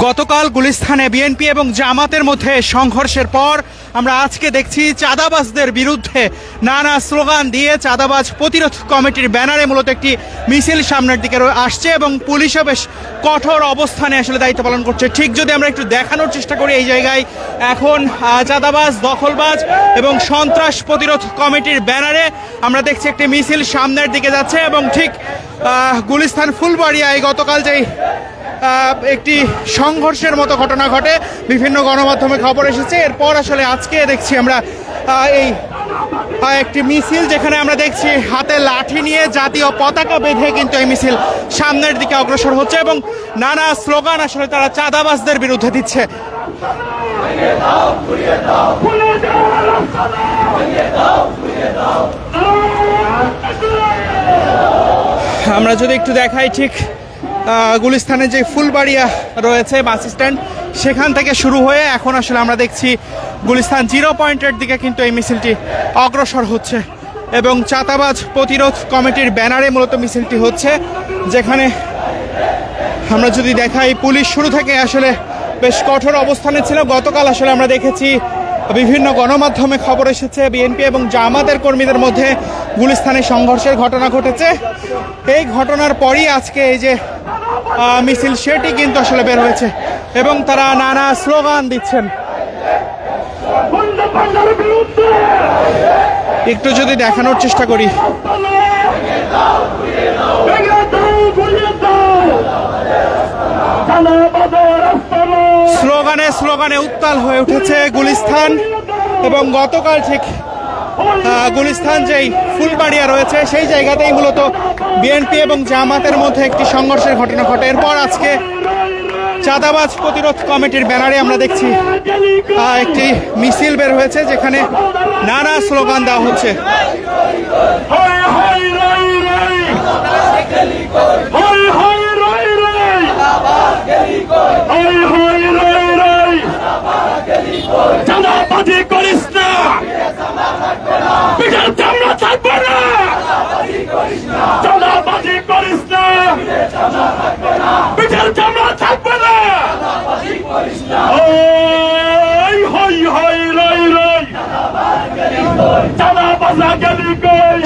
গতকাল গুলিস্তানে বিএনপি এবং জামাতের মধ্যে সংঘর্ষের পর আমরা আজকে দেখছি চাঁদাবাজদের বিরুদ্ধে নানা স্লোগান দিয়ে চাঁদাবাজ প্রতিরোধ কমিটির ব্যানারে মূলত একটি মিছিল সামনের দিকে আসছে এবং পুলিশও বেশ কঠোর অবস্থানে আসলে দায়িত্ব পালন করছে। ঠিক যদি আমরা একটু দেখানোর চেষ্টা করি, এই জায়গায় এখন চাঁদাবাজ, দখলবাজ এবং সন্ত্রাস প্রতিরোধ কমিটির ব্যানারে আমরা দেখছি একটি মিছিল সামনের দিকে যাচ্ছে এবং ঠিক গুলিস্তান ফুলবাড়িয়ায় গতকাল যেই একটি সংঘর্ষের মতো ঘটনা ঘটে, বিভিন্ন গণমাধ্যমে খবর এসেছে। এরপর আসলে আজকে দেখছি আমরা এই একটি মিছিল, যেখানে আমরা দেখছি হাতে লাঠি নিয়ে জাতীয় পতাকা বেঁধে কিন্তু এই মিছিল সামনের দিকে অগ্রসর হচ্ছে এবং নানা স্লোগান আসলে তারা চাঁদাবাজদের বিরুদ্ধে দিচ্ছে। আমরা যদি একটু দেখাই, ঠিক গুলিস্তানে যে ফুলবাড়িয়া রয়েছে বাস স্ট্যান্ড, সেখান থেকে শুরু হয়ে এখন আসলে আমরা দেখছি গুলিস্তান 0 পয়েন্টের দিকে কিন্তু এই মিছিলটি অগ্রসর হচ্ছে এবং চাঁদাবাজ প্রতিরোধ কমিটির ব্যানারে মূলত মিছিলটি হচ্ছে। যেখানে আমরা যদি দেখাই, পুলিশ শুরু থেকে আসলে বেশ কঠোর অবস্থানে ছিল। গতকাল আসলে আমরা দেখেছি বিভিন্ন গণমাধ্যমে খবর এসেছে বিএনপি এবং জামাতের কর্মীদের মধ্যে গুলিস্তানে সংঘর্ষের ঘটনা ঘটেছে। এই ঘটনার পরই আজকে এই যে মিছিল, সেটি কিন্তু আসলে বের হয়েছে এবং তারা নানা স্লোগান দিচ্ছেন। একটু যদি দেখানোর চেষ্টা করি, স্লোগানে স্লোগানে উত্তাল হয়ে উঠেছে গুলিস্তান। এবং গতকাল ঠিক গুলিস্তান যেই ফুলবাড়িয়া রয়েছে, সেই জায়গাতেই মূলত বিএনপি এবং জামাতের মধ্যে একটি সংঘর্ষের ঘটনা ঘটে। এরপর আজকে চাঁদাবাজ প্রতিরোধ কমিটির ব্যানারে আমরা দেখছি একটি মিছিল বের হয়েছে, যেখানে নানা স্লোগান দেওয়া হচ্ছে।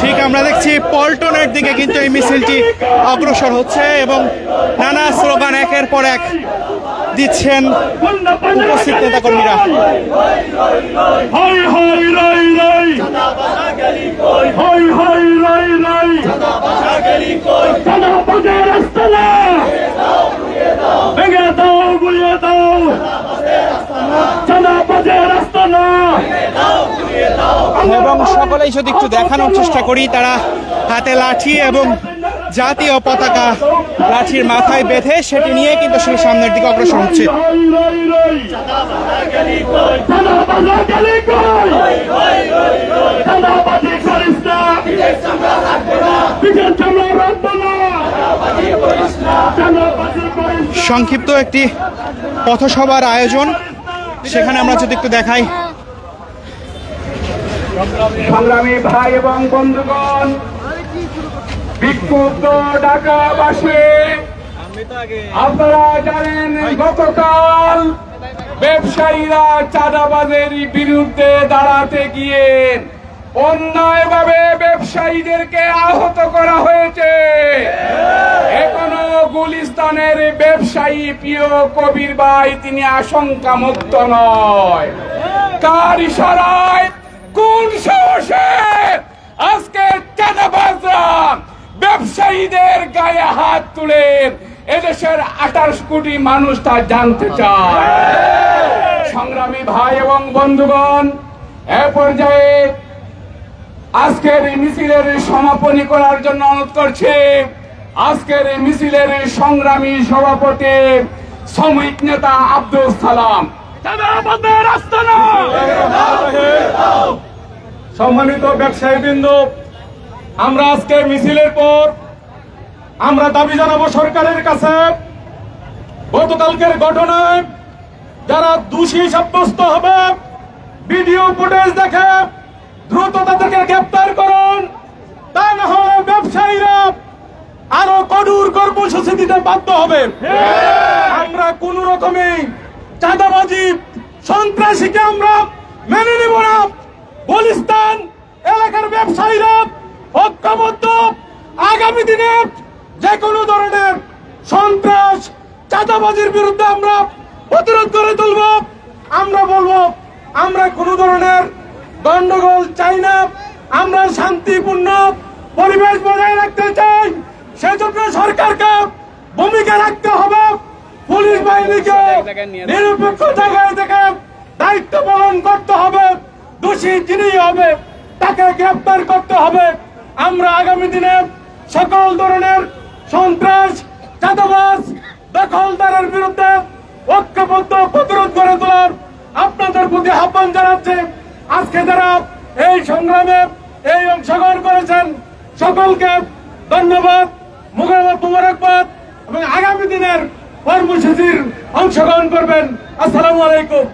ঠিক আমরা দেখছি পল্টনের দিকে কিন্তু এই মিছিলটি অগ্রসর হচ্ছে এবং নানা স্লোগান একের পর এক দিচ্ছেন উপস্থিত নেতাকর্মীরা। এবং সকলেই যদি একটু দেখানোর চেষ্টা করি, তারা হাতে লাঠি এবং জাতীয় পতাকা লাঠির মাথায় বেঁধে সেটি নিয়ে কিন্তু সেই সামনের দিকে অগ্রসর হচ্ছে। সংক্ষিপ্ত একটি পথসভার আয়োজন, সেখানে আমরা যদি একটু দেখাই। সংগ্রামী ভাই এবং বন্ধুগণ, বিক্ষুব্ধ ঢাকাবাসী, আপনারা জানেন গতকাল ব্যবসায়ীরা চাঁদাবাজের বিরুদ্ধে দাঁড়াতে গিয়ে অন্যায়ভাবে ব্যবসায়ীদেরকে আহত করা হয়েছে। এখনো গুলিস্তানের ব্যবসায়ী প্রিয় কবির ভাই তিনি আশঙ্কা মুক্ত নয়। কার ইশারায়, কোন সাহসে আজকে চাঁদাবাজরা ব্যবসায়ীদের গায়ে হাত তুলে এদেশের 28 কোটি মানুষ তা জানতে চায়। সংগ্রামী ভাই এবং বন্ধুগণ, এ পর্যায়ে আজকের এই মিছিলের সমাপনী করার জন্য অনুরোধ করছি আজকের এই মিছিলের সংগ্রামী সভাপতি শ্রমিক নেতা আব্দুল সালাম। সম্মানিত ব্যবসায়ীবৃন্দ, আমরা আজকে মিছিলের পর আমরা দাবি জানাবো সরকারের কাছে, গতকালকের ঘটনায় যারা দোষী সাব্যস্ত হবে, ভিডিও ফুটেজ দেখে দ্রুত তাদেরকে গ্রেফতার করুন। তা না হলে ব্যবসায়ীরা আরো কঠোর কর্মসূচি দিতে বাধ্য হবে। আমরা কোন রকমই চাঁদাবাজি সন্ত্রাসীকে আমরা মেনে নেব না। গুলিস্তান এলাকার ব্যবসায়ীরা ঐক্যবদ্ধ, আগামী দিনে যে কোনো ধরনের সন্ত্রাস চাঁদাবাজির বিরুদ্ধে আমরা প্রতিরোধ করে তুলব। আমরা বলবো আমরা কোনো ধরনের গন্ডগোল চাই না, আমরা শান্তিপূর্ণ পরিবেশ বজায় রাখতে চাই। সেজন্য সরকারকে ভূমিকা রাখতে হবে, পুলিশ বাহিনীকে নিরপেক্ষ জায়গায় থেকে দায়িত্ব পালন করতে হবে। দোষী যিনি হবে তাকে গ্রেপ্তার করতে হবে। আমরা আগামী দিনে সকল ধরনের সন্ত্রাস চাঁদাবাজ দখলদারের বিরুদ্ধে ঐক্যবদ্ধ প্রতিরোধ করে তোলার আপনাদের প্রতি আহ্বান জানাচ্ছি। আজকে যারা এই সংগ্রামে এই অংশগ্রহণ করেছেন সকলকে ধন্যবাদ, মুবারকবাদ এবং আগামী দিনের কর্মসূচির অংশগ্রহণ করবেন। আসসালামু আলাইকুম।